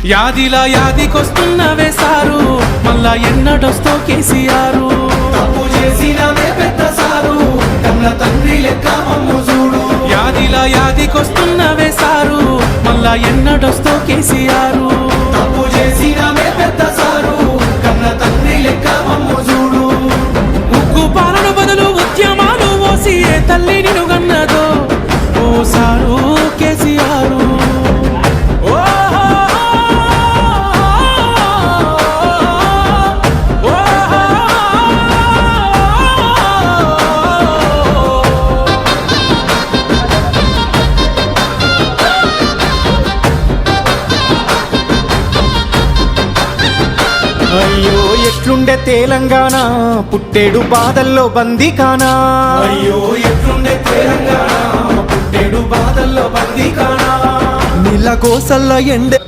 యాదిలా యాదికొస్తున్నవే sir, మళ్ళా ఎన్నడొస్తో కేసీఆర్. తప్పు చేసినవే పెద్ద సారు, కన్న తండ్రి లెక్క మమ్ము చూడు. యాదిలా యాదికొస్తున్నవే సారు, మళ్ళా ఎన్నడొస్తో కేసీఆర్. తప్పు చేసినవే పెద్ద సారు, కన్న తండ్రి లెక్క మమ్ము చూడు. ఉక్కు పాలన బదులు ఉద్యమాలు ఓసి ఏ తల్లి నిన్ను గన్నదో ఓ సారు కేసీఆర్. అయ్యో ఎట్లుండే తెలంగాణ, పుట్టేడు బాధల్లో బందీకానా. అయ్యో ఎట్లుండే తెలంగాణ, పుట్టేడు బాధల్లో బందీకానా. నీళ్ళ కోసల్ల ఎండే